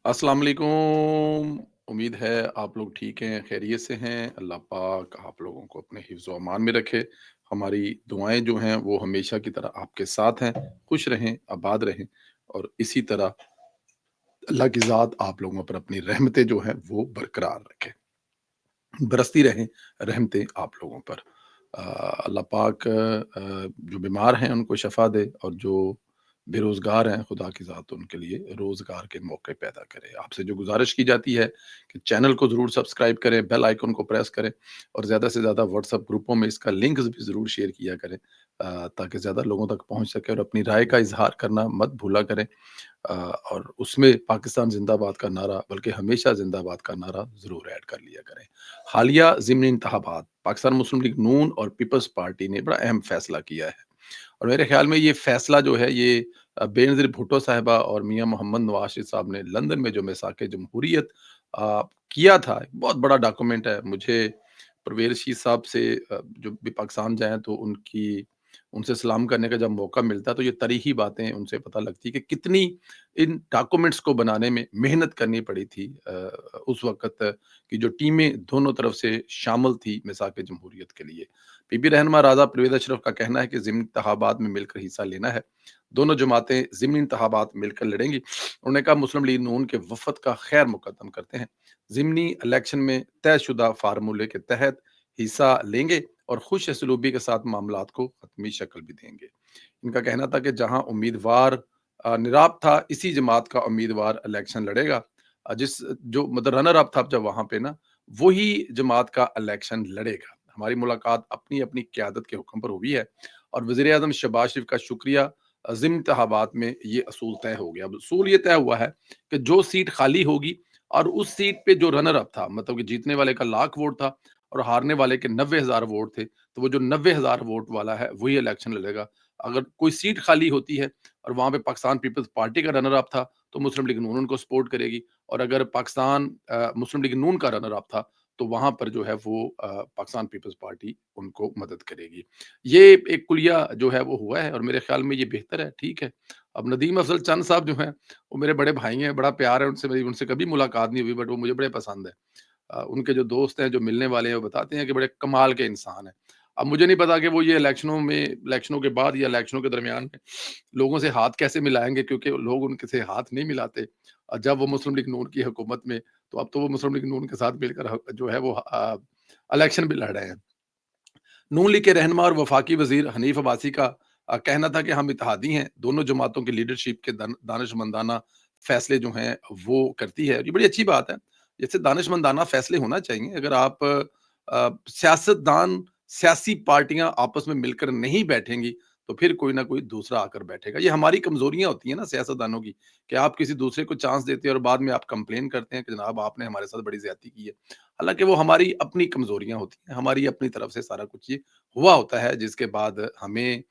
अस्सलाम वालेकुम। उम्मीद है आप लोग ठीक हैं, खैरियत से हैं। अल्लाह पाक आप लोगों को अपने हिफ्ज़ व अमान में रखे। हमारी दुआएँ जो हैं वो हमेशा की तरह आपके साथ हैं। खुश रहें, आबाद रहें और इसी तरह अल्लाह की ज़ात आप लोगों पर अपनी रहमतें जो हैं वो बरकरार रखे। बरसती रहें रहमतें आप लोगों पर। अल्लाह पाक जो बीमार हैं उनको शफ़ा दे और जो बेरोज़गार हैं खुदा की ज़ात उनके लिए रोज़गार के मौके पैदा करे। आपसे जो गुज़ारिश की जाती है कि चैनल को ज़रूर सब्सक्राइब करें, बेल आइकन को प्रेस करें और ज़्यादा से ज़्यादा व्हाट्सएप ग्रुपों में इसका लिंक्स भी ज़रूर शेयर किया करें, ताकि ज़्यादा लोगों तक पहुँच सके और अपनी राय का इज़हार करना मत भूला करें। और उसमें पाकिस्तान ज़िंदाबाद का नारा बल्कि हमेशा ज़िंदाबाद का नारा ज़रूर ऐड कर लिया करें। हालिया ज़िमनी इंतखाबात पाकिस्तान मुस्लिम लीग नून और पीपल्स पार्टी ने बड़ा अहम फैसला किया है और मेरे ख्याल में ये फैसला जो है ये बेनज़ीर भुट्टो साहिबा और मियाँ मोहम्मद नवाज शरीफ साहब ने लंदन में जो मिसाक जमहूरियत किया था, एक बहुत बड़ा डॉक्यूमेंट है। मुझे परवेज़ रशीद साहब से जो भी पाकिस्तान जाएँ तो उनसे सलाम करने का जब मौका मिलता है तो ये तारीख़ी बातें उनसे पता लगती है कि कितनी इन डॉक्यूमेंट्स को बनाने में मेहनत करनी पड़ी थी। उस वक़्त की जो टीमें दोनों तरफ से शामिल थी मिसाक जमहूरियत के लिए। पीपी रहनुमा राज़ा परवेज़ अशरफ का कहना है कि ज़िमनी इंतखाबात में मिलकर हिस्सा लेना है। दोनों जमातें ज़िमनी इंतखाबात मिलकर लड़ेंगी। उन्होंने कहा मुस्लिम लीग नून के वफ़द का खैर मुक़द्दम करते हैं। ज़िमनी इलेक्शन में तयशुदा फ़ार्मूले के तहत हिस्सा लेंगे और खुश असलूबी के साथ मामलात को हतमी शक्ल भी देंगे। इनका कहना था कि जहां उम्मीदवार निराप था, इसी जमात का उम्मीदवार इलेक्शन लड़ेगा। जिस जो मतलब रनर अप था जब वहां पे ना, वही जमात का इलेक्शन लड़ेगा। हमारी मुलाकात अपनी अपनी क्यादत के हुक्म पर हुई है और वजीर आजम शहबाज शरीफ का शुक्रिया। ज़िमनी इंतखाबात में ये असूल तय हो गया। अब असूल ये तय हुआ है कि जो सीट खाली होगी और उस सीट पे जो रनर अप था, मतलब कि जीतने वाले का 1,00,000 वोट था और हारने वाले के 90,000 वोट थे, तो वो जो 90,000 वोट वाला है वही इलेक्शन लड़ेगा। अगर कोई सीट खाली होती है और वहाँ पे पाकिस्तान पीपल्स पार्टी का रनर अप था, तो मुस्लिम लीग नून उनको सपोर्ट करेगी और अगर मुस्लिम लीग नून का रनर अप था, तो वहाँ पर जो है वो पाकिस्तान पीपल्स पार्टी उनको मदद करेगी। ये एक कुलिया जो है वो हुआ है और मेरे ख्याल में ये बेहतर है, ठीक है। अब नदीम अफ़ज़ल चंद साहब जो हैं, वो मेरे बड़े भाई हैं, बड़ा प्यार है उनसे, मेरी उनसे कभी मुलाकात नहीं हुई बट वो मुझे बड़े पसंद है। उनके जो दोस्त हैं, जो मिलने वाले हैं, वो बताते हैं कि बड़े कमाल के इंसान हैं। अब मुझे नहीं पता कि वो ये इलेक्शनों के बाद या इलेक्शनों के दरमियान में लोगों से हाथ कैसे मिलाएँगे, क्योंकि लोग उनके से हाथ नहीं मिलाते। जब वो मुस्लिम लीग नून की हुकूमत में, तो अब तो वो मुस्लिम लीग नून के साथ मिलकर जो है वो इलेक्शन भी लड़ रहे हैं। नून लीग के रहनुमा और वफाकी वज़ीर हनीफ अब्बासी का कहना था कि हम इत्तेहादी हैं, दोनों जमातों की लीडरशिप के दानिशमंदाना फैसले जो हैं वो करती है। ये बड़ी अच्छी बात है। जैसे दानिशमंदाना फैसले होना चाहिए। अगर आप सियासतदान, सियासी पार्टियाँ आपस में मिलकर नहीं बैठेंगी, तो फिर कोई ना कोई दूसरा आकर बैठेगा। ये हमारी कमज़ोरियाँ होती हैं ना सियासतदानों की, कि आप किसी दूसरे को चांस देते हैं और बाद में आप कंप्लेन करते हैं कि जनाब आपने हमारे साथ बड़ी ज़्यादती की है। हालाँकि वो हमारी अपनी कमज़ोरियाँ होती हैं, हमारी अपनी तरफ से सारा कुछ ये हुआ होता है, जिसके बाद हमें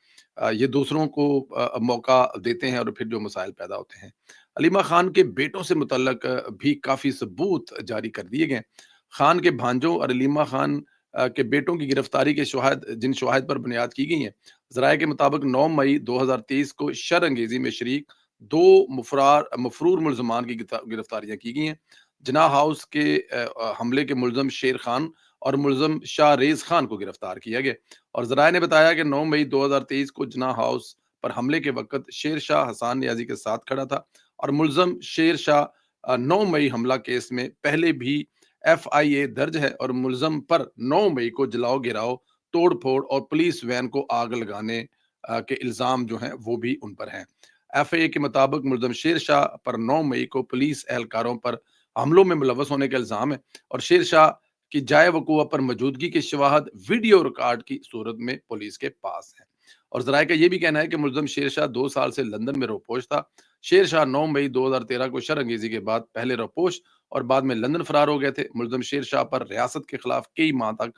ये दूसरों को मौका देते हैं और फिर जो मसाइल पैदा होते हैं। अलीमा खान के बेटों से मुतल्लक भी काफ़ी सबूत जारी कर दिए गए। खान के भांजों और अलीमा खान के बेटों की गिरफ्तारी के जिन शवाहिद पर बुनियाद की गई हैं, ज़राए के मुताबिक 9 मई 2023 को शर-अंगेज़ी में शरीक 2 मफ़रूर मुल्ज़मान की गिरफ्तारियाँ की गई हैं। जिनाह हाउस के हमले के मुल्ज़िम शेर खान और मुल्ज़िम शाहरेज़ खान को गिरफ्तार किया गया और ज़राए ने बताया कि 9 मई 2023 को जिनाह हाउस पर हमले के वक़्त शेर शाह हसन नियाज़ी के साथ खड़ा था और मुल्ज़िम शेर शाह 9 मई हमला केस में पहले भी एफआईए दर्ज है और मुल्ज़िम पर 9 मई को जलाओ-गिराओ, तोड़-फोड़ और पुलिस वैन को आग लगाने के इल्ज़ाम जो हैं वो भी उन पर हैं। एफआईए के मुताबिक मुल्ज़िम शेर शाह पर 9 मई को पुलिस एहलकारों पर हमलों में मुलव्वस होने का इल्ज़ाम है और शेर शाह की जाए वक़ूअ पर मौजूदगी की शवाहद वीडियो रिकॉर्ड की सूरत में पुलिस के पास है। और ज़राए का ये भी कहना है कि मुल्ज़िम शेर शाह 2 साल से लंदन में रोपोश था। शेर शाह 9 मई 2013 को शर-अंगेज़ी के बाद पहले रोपोश और बाद में लंदन फरार हो गए थे। मुल्ज़िम शेर शाह पर रियासत के खिलाफ कई माह तक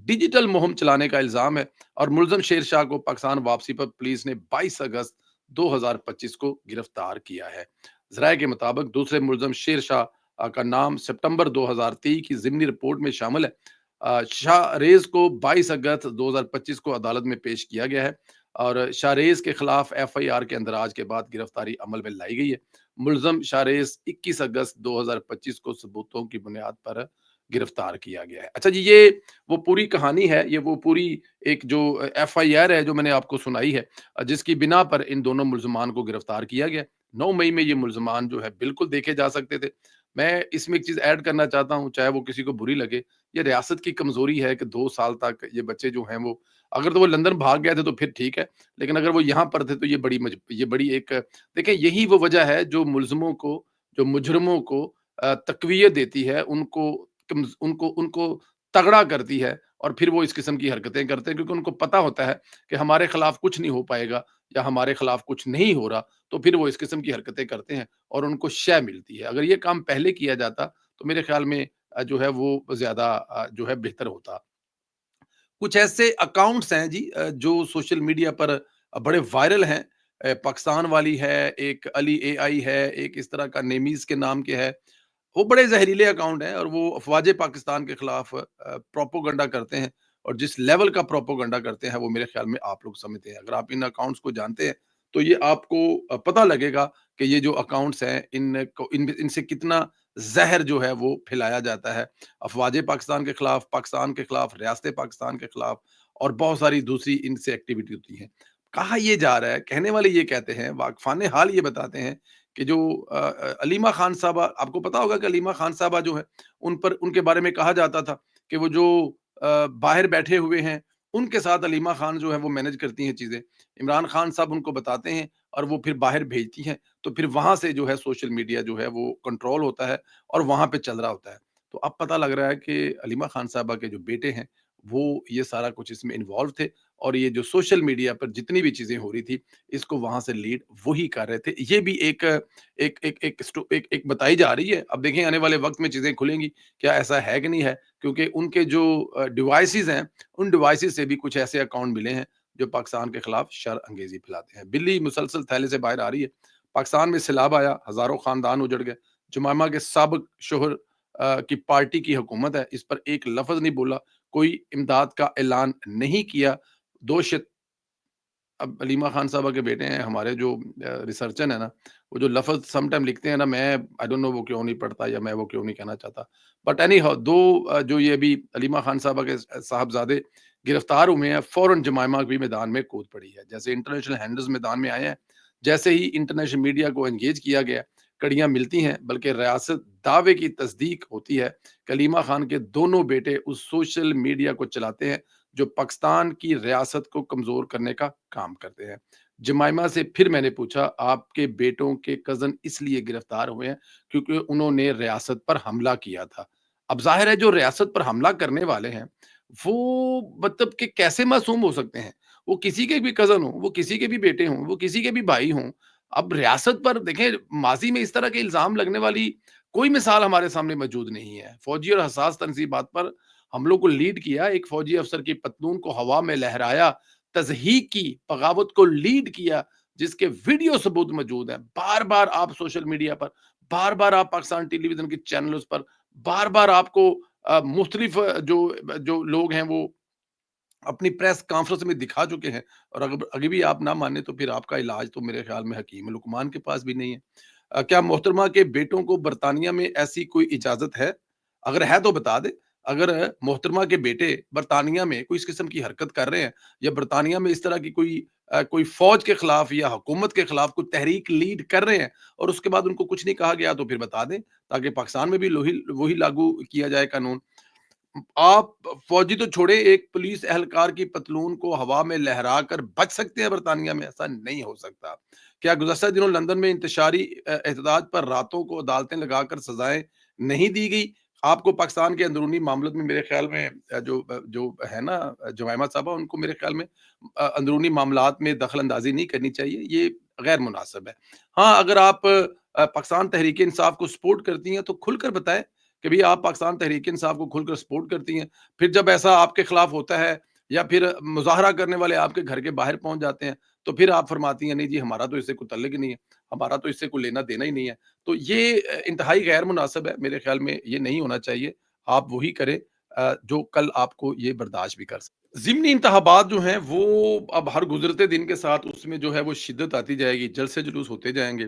डिजिटल मुहिम चलाने का इल्ज़ाम है और मुल्ज़िम शेर शाह को पाकिस्तान वापसी पर पुलिस ने 22 अगस्त 2025 को गिरफ्तार किया है। ज़राए के मुताबिक दूसरे मुल्ज़िम शेर शाह का नाम सितंबर 2023 की ज़िमनी रिपोर्ट में शामिल है। शाहरेज़ को 22 अगस्त 2025 को अदालत में पेश किया गया है और शाहरेज़ के खिलाफ एफआईआर के अंदराज के बाद गिरफ्तारी अमल में लाई गई है। मुलज़म शाहरेज़ 21 अगस्त 2025 को सबूतों की बुनियाद पर गिरफ्तार किया गया है। अच्छा जी, ये वो पूरी कहानी है, ये वो पूरी एक जो एफआईआर है जो मैंने आपको सुनाई है, जिसकी बिना पर इन दोनों मुल्ज़मान को गिरफ्तार किया गया। 9 मई में ये मुल्ज़मान जो है बिल्कुल देखे जा सकते थे। मैं इसमें एक चीज़ ऐड करना चाहता हूँ, चाहे वो किसी को बुरी लगे, ये रियासत की कमज़ोरी है कि 2 साल तक ये बच्चे जो हैं वो, अगर तो वो लंदन भाग गए थे तो फिर ठीक है, लेकिन अगर वो यहाँ पर थे तो ये बड़ी एक, देखिए यही वो वजह है जो मुल्ज़िमों को, जो मुजरिमों को तक़वियत देती है, उनको उनको तगड़ा करती है, और फिर वो इस किस्म की हरकतें करते हैं, क्योंकि उनको पता होता है कि हमारे खिलाफ कुछ नहीं हो पाएगा या हमारे खिलाफ कुछ नहीं हो रहा, तो फिर वो इस किस्म की हरकतें करते हैं और उनको शय मिलती है। अगर ये काम पहले किया जाता तो मेरे ख्याल में जो है वो ज़्यादा जो है बेहतर होता। कुछ ऐसे अकाउंट्स हैं जी, जो सोशल मीडिया पर बड़े वायरल हैं। पाकिस्तान वाली है, एक अली एआई है, एक इस तरह का नेमीज़ के नाम के है। वो बड़े ज़हरीले अकाउंट हैं और वो अफ़वाज पाकिस्तान के खिलाफ प्रोपेगेंडा करते हैं, और जिस लेवल का प्रोपेगेंडा करते हैं वो मेरे ख़्याल में आप लोग समझते हैं। अगर आप इन अकाउंट्स को जानते हैं तो ये आपको पता लगेगा कि ये जो अकाउंट्स हैं इनको इनसे कितना ज़हर जो है वो फैलाया जाता है। अफ़वाज पाकिस्तान के खिलाफ, रियासत पाकिस्तान के खिलाफ, और बहुत सारी दूसरी इनसे एक्टिविटी होती है। कहा ये जा रहा है, कहने वाले ये कहते हैं, वाक़फ़ान हाल ये बताते हैं कि जो अलीमा खान साहबा, आपको पता होगा कि अलीमा खान साहबा जो है, उन पर उनके बारे में कहा जाता था कि वो जो बाहर बैठे हुए हैं, उनके साथ अलीमा खान जो है वो मैनेज करती हैं चीज़ें। इमरान खान साहब उनको बताते हैं और वो फिर बाहर भेजती हैं, तो फिर वहाँ से जो है सोशल मीडिया जो है वो कंट्रोल होता है और वहाँ पे चल रहा होता है। तो अब पता लग रहा है कि अलीमा खान साहबा के जो बेटे हैं, वो ये सारा कुछ इसमें इन्वॉल्व थे, और ये जो सोशल मीडिया पर जितनी भी चीज़ें हो रही थी, इसको वहाँ से लीड वही कर रहे थे। ये भी एक एक एक एक स्टो एक एक बताई जा रही है। अब देखें आने वाले वक़्त में चीज़ें खुलेंगी, क्या ऐसा है कि नहीं है? क्योंकि उनके जो डिवाइसेज़ हैं, उन डिवाइसेज़ से भी कुछ ऐसे अकाउंट मिले हैं, जो पाकिस्तान के खिलाफ शर अंगेज़ी फैलाते हैं। बिल्ली मुसलसल थैले से बाहर आ रही है। पाकिस्तान में सैलाब आया, हज़ारों ख़ानदान उजड़ गए। जुमैमा के साबिक़ शौहर की पार्टी की हुकूमत है, इस पर एक लफ़्ज़ नहीं बोला, कोई इमदाद का ऐलान नहीं किया। 2 श अब अलीमा खान साहबा के बेटे हैं, हमारे जो रिसर्चर है ना, वो जो लफ़्ज़ सम टाइम लिखते हैं ना, मैं आई डोंट नो वो क्यों नहीं पढ़ता या मैं वो क्यों नहीं कहना चाहता। बट एनी हाउ 2 जो ये अभी अलीमा खान साहबा के साहबज़ादे गिरफ्तार हुए हैं, फ़ौरन जमायमा भी मैदान में कूद पड़ी है। जैसे इंटरनेशनल हैंडल्स मैदान में आए हैं, जैसे ही इंटरनेशनल मीडिया को एंगेज किया गया, कड़ियाँ मिलती हैं, बल्कि रियासत दावे की तस्दीक होती है कि अलीमा खान के दोनों बेटे उस सोशल मीडिया को चलाते हैं, जो पाकिस्तान की रियासत को कमज़ोर करने का काम करते हैं। जमाइमा से फिर मैंने पूछा, आपके बेटों के कज़न इसलिए गिरफ्तार हुए हैं क्योंकि उन्होंने रियासत पर हमला किया था। अब ज़ाहिर है जो रियासत पर हमला करने वाले हैं, वो मतलब कि कैसे मासूम हो सकते हैं? वो किसी के भी कज़न हों, वो किसी के भी बेटे हों, वो किसी के भी भाई हों। अब रियासत पर देखें, माज़ी में इस तरह के इल्ज़ाम लगने वाली कोई मिसाल हमारे सामने मौजूद नहीं है। फ़ौजी और हसास तंज़ीमात पर हमलों को लीड किया, एक फ़ौजी अफ़सर की पतलून को हवा में लहराया, तज़हीक की, बगावत को लीड किया, जिसके वीडियो सबूत मौजूद हैं। बार-बार आप सोशल मीडिया पर, बार-बार आप पाकिस्तान टेलीविज़न के चैनल्स पर, बार-बार आपको मुख्तलिफ जो लोग हैं वो अपनी प्रेस कॉन्फ्रेंस में दिखा चुके हैं, और अगर अभी भी आप ना माने तो फिर आपका इलाज तो मेरे ख्याल में हकीम लुकमान के पास भी नहीं है। क्या मोहतरमा के बेटों को बरतानिया में ऐसी कोई इजाज़त है? अगर है तो बता दें। अगर मोहतरमा के बेटे बरतानिया में कोई इस किस्म की हरकत कर रहे हैं, या बरतानिया में इस तरह की कोई फ़ौज के खिलाफ या हुकूमत के खिलाफ कोई तहरीक लीड कर रहे हैं, और उसके बाद उनको कुछ नहीं कहा गया, तो फिर बता दें, ताकि पाकिस्तान में भी लोही वही लागू किया जाए कानून। आप फौजी तो छोड़े, एक पुलिस एहलकार की पतलून को हवा में लहराकर बच सकते हैं बरतानिया में? ऐसा नहीं हो सकता। क्या गुज़श्ता दिनों लंदन में इंतशारी एहतजाज पर रातों को अदालतें लगाकर सज़ाएँ नहीं दी गई? आपको पाकिस्तान के अंदरूनी मामलों में मेरे ख़्याल में जो है ना जुमैमा साहबा, उनको मेरे ख़्याल में अंदरूनी मामलात में दखल अंदाज़ी नहीं करनी चाहिए, ये गैर मुनासिब है। हाँ, अगर आप पाकिस्तान तहरीक-ए-इंसाफ को सपोर्ट करती हैं, तो खुलकर बताएँ कि भई आप पाकिस्तान तहरीक-ए-इंसाफ को खुलकर सपोर्ट करती हैं। फिर जब ऐसा आपके खिलाफ होता है, या फिर मुज़ाहरा करने वाले आपके घर के बाहर पहुँच जाते हैं, तो फिर आप फरमाती हैं, नहीं जी हमारा तो इससे कोई ताल्लुक ही नहीं है, हमारा तो इससे कोई लेना-देना ही नहीं है। तो ये इंतहाई गैर मुनासिब है, मेरे ख़्याल में ये नहीं होना चाहिए। आप वही करें जो कल आपको ये बर्दाश्त भी कर सकें। ज़िमनी इंतखाबात जो हैं वो अब हर गुज़रते दिन के साथ उसमें जो है वो शिद्दत आती जाएगी, जलसे जुलूस होते जाएँगे।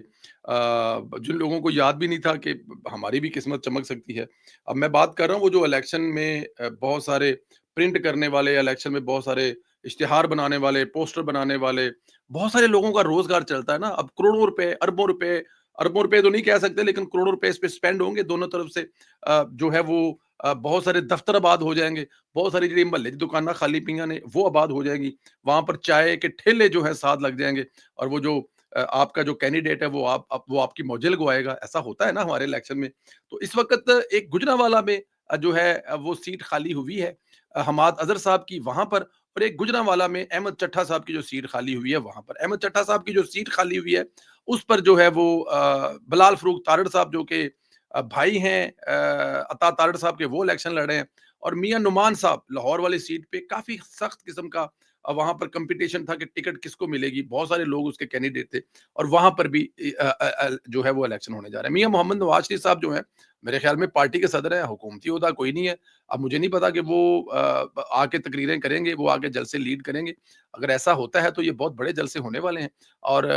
जिन लोगों को याद भी नहीं था कि हमारी भी किस्मत चमक सकती है। अब मैं बात कर रहा हूँ वो जो इलेक्शन में बहुत सारे प्रिंट करने वाले, इलेक्शन में बहुत सारे इश्तिहार बनाने वाले, पोस्टर बनाने वाले, बहुत सारे लोगों का रोज़गार चलता है ना। अब करोड़ों रुपए, अरबों रुपए तो नहीं कह सकते लेकिन करोड़ों रुपए इस पे स्पेंड होंगे दोनों तरफ से। जो है वो बहुत सारे दफ्तर आबाद हो जाएँगे। बहुत सारी ਜਿਹੜੀ ਮਹੱਲੇ 'ਚ ਦੁਕਾਨਾਂ ਖਾਲੀ ਪਈਆਂ ਨੇ वो आबाद हो जाएँगी। वहाँ पर चाय के ठेले जो हैं साथ लग जाएँगे और वो जो आपका जो कैंडिडेट है वो आपकी मौजें लगवाएगा। ऐसा होता है ना हमारे इलेक्शन में। तो इस वक़्त एक गुजरांवाला में जो है वो सीट खाली हुई है हमाद अज़हर साहब की वहाँ पर और एक गुजरांवाला में अहमद चट्ठा साहब की जो सीट खाली हुई है वहाँ पर। अहमद चट्ठा साहब की जो सीट खाली हुई है उस पर जो है वो बिलाल फ़ारूक तारड़ साहब जो कि भाई हैं अता तारड़ साहब के वो इलेक्शन लड़ रहे हैं और मियां नुमान साहब लाहौर वाली सीट पे काफी सख्त किस्म का वहां पर कंपटीशन था कि टिकट किसको मिलेगी बहुत सारे लोग उसके कैंडिडेट थे और वहां पर भी जो है वो इलेक्शन होने जा रहा है मियां मोहम्मद नवाज शरीफ साहब जो है मेरे ख्याल में पार्टी के सदर हैं हुकूमती ओहदा कोई नहीं है अब मुझे नहीं पता कि वो आके तकरीरें करेंगे वो आके जलसे लीड करेंगे अगर ऐसा होता है तो ये बहुत बड़े जलसे होने वाले हैं और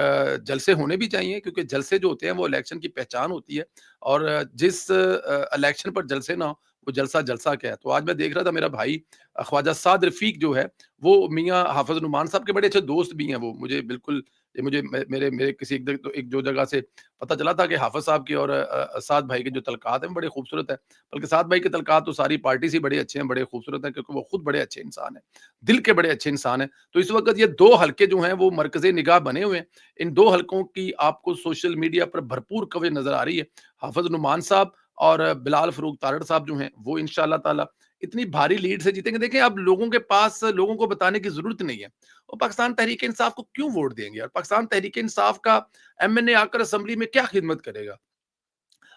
जलसे होने भी चाहिए क्योंकि जलसे जो होते हैं वो इलेक्शन की पहचान होती है और जिस इलेक्शन पर जलसे ना हो वो जलसा जलसा क्या है। तो आज मैं देख रहा था मेरा भाई ख्वाजा साद रफ़ीक जो है, वो मियाँ हाफ़िज़ नुमान साहब के बड़े अच्छे दोस्त भी हैं वो। मुझे बिल्कुल ये मुझे मे मेरे मेरे किसी एक दो जगह से पता चला था कि हाफ़िज़ साहब की और साद भाई के जो तलक़ात हैं बड़े खूबसूरत हैं। बल्कि साद भाई के तलक़ात तो सारी पार्टी से ही बड़े अच्छे हैं, बड़े खूबसूरत हैं क्योंकि वो खुद बड़े अच्छे इंसान हैं। दिल के बड़े अच्छे इंसान हैं। तो इस वक़्त ये 2 हलके जो हैं वो मरकज़े निगाह बने हुए हैं। इन 2 हलकों की आपको सोशल मीडिया पर भरपूर कवरेज नज़र आ रही है। हाफ़िज़ नुमान साहब और बिलाल फ़ारूक तारड़ साहब जो हैं, वो इंशाअल्लाह ताला इतनी भारी लीड से जीतेंगे। देखिए, अब लोगों के पास लोगों को बताने की ज़रूरत नहीं है। वो पाकिस्तान तहरीक-ए-इंसाफ को क्यों वोट देंगे? और पाकिस्तान तहरीक-ए-इंसाफ का एमएनए आकर असेंबली में क्या खिदमत करेगा?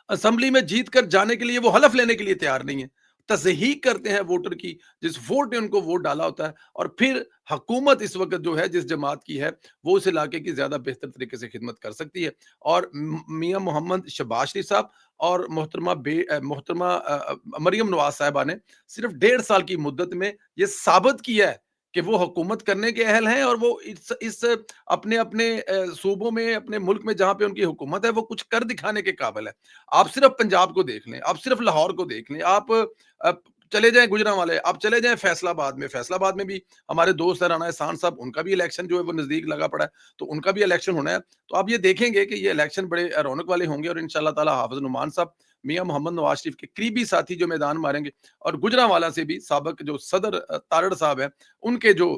असेंबली में जीत कर जाने के लिए वो हलफ लेने के लिए तैयार नहीं है। तज़हीक करते हैं वोटर की, जिस वोट ने उनको वोट डाला होता है और फिर हुकूमत इस वक़्त जो है जिस जमात की है, वो उस इलाके की ज़्यादा बेहतर तरीके से खिदमत कर सकती है। और मियाँ मोहम्मद शहबाज शरीफ साहब और मोहतरमा मरियम नवाज़ साहिबा ने सिर्फ़ 1.5 साल की मुद्दत में ये साबित किया है कि वो हुकूमत करने के अहल हैं और वो इस अपने-अपने सूबों में, अपने मुल्क में जहाँ पे उनकी हुकूमत है, वो कुछ कर दिखाने के काबिल है। आप सिर्फ पंजाब को देख लें, आप सिर्फ लाहौर को देख लें, आप चले जाएँ गुजरांवाले, आप चले जाएँ फैसलाबाद में भी हमारे दोस्त हैं राणा एहसान साहब, उनका भी इलेक्शन जो है वो नज़दीक लगा पड़ा है, तो उनका भी इलेक्शन होना है। तो आप ये देखेंगे कि ये इलेक्शन बड़े रौनक वाले होंगे और इंशाअल्लाह ताला हाफ़िज़ नुमान साहब, मियाँ मोहम्मद नवाज़ शरीफ के करीबी साथी जो मैदान मारेंगे और गुजरांवाला से भी साबिक जो सदर तारड़ साहब हैं, उनके जो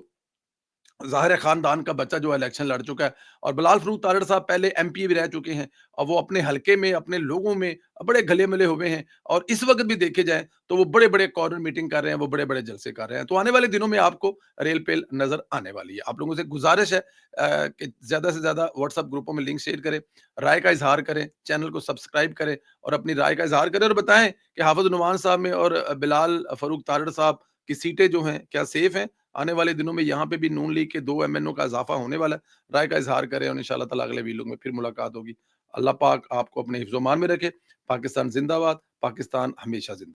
ज़ाहिर है ख़ानदान का बच्चा जो इलेक्शन लड़ चुका है और बिलाल फ़ारूक तारड़ साहब पहले एमपी भी रह चुके हैं और वो अपने हलके में, अपने लोगों में बड़े घुले-मिले हुए हैं और इस वक़्त भी देखे जाएँ तो वो बड़े-बड़े कॉर्नर मीटिंग कर रहे हैं, वो बड़े-बड़े जलसे कर रहे हैं। तो आने वाले दिनों में आपको रेल-पेल नज़र आने वाली है। आप लोगों से गुज़ारिश है कि ज़्यादा से ज़्यादा व्हाट्सएप ग्रुपों में लिंक शेयर करें, राय का इज़हार करें, चैनल को सब्सक्राइब करें और अपनी राय का इज़हार करें और बताएँ कि हाफ़िज़ नुमान साहब में और बिलाल फ़ारूक तारड़ साहब की सीटें जो हैं, क्या सेफ़ हैं? आने वाले दिनों में यहाँ पे भी नून लीग के 2 एमएनओ का इज़ाफ़ा होने वाला है। राय का इज़हार करें और इंशाअल्लाह ताला अगले वीडियो में फिर मुलाकात होगी। अल्लाह पाक आपको अपने हिफ्ज़-ओ-मान में रखे। पाकिस्तान ज़िंदाबाद, पाकिस्तान हमेशा ज़िंदा